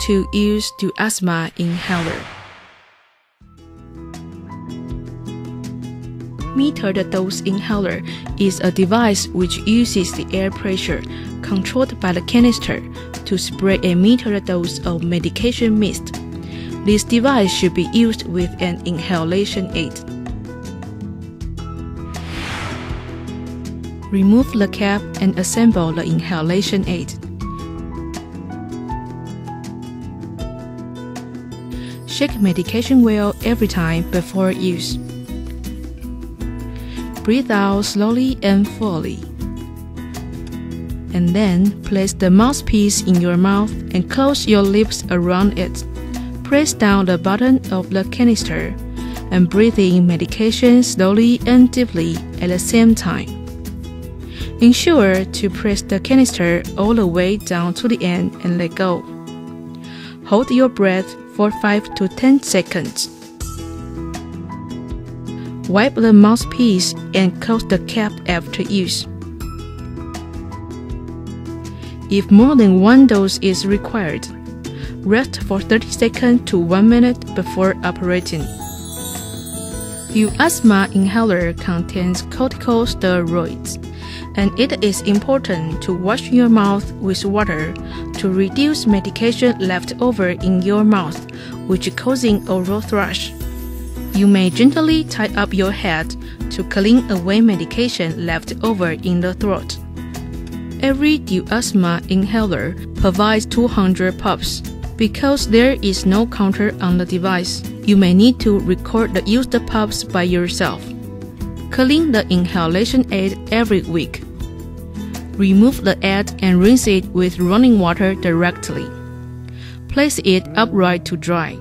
to use the asthma inhaler. Metered dose inhaler is a device which uses the air pressure controlled by the canister to spray a metered dose of medication mist. This device should be used with an inhalation aid. Remove the cap and assemble the inhalation aid. Shake medication well every time before use. Breathe out slowly and fully. And then place the mouthpiece in your mouth and close your lips around it. Press down the button of the canister and breathe in medication slowly and deeply at the same time. Ensure to press the canister all the way down to the end and let go. Hold your breath for 5 to 10 seconds. Wipe the mouthpiece and close the cap after use. If more than one dose is required, rest for 30 seconds to 1 minute before operating. The asthma inhaler contains corticosteroids, and it is important to wash your mouth with water to reduce medication left over in your mouth, which causing oral thrush. You may gently tie up your head to clean away medication left over in the throat. Every asthma inhaler provides 200 puffs. Because there is no counter on the device, you may need to record the used puffs by yourself. Clean the inhalation aid every week. Remove the aid and rinse it with running water directly. Place it upright to dry.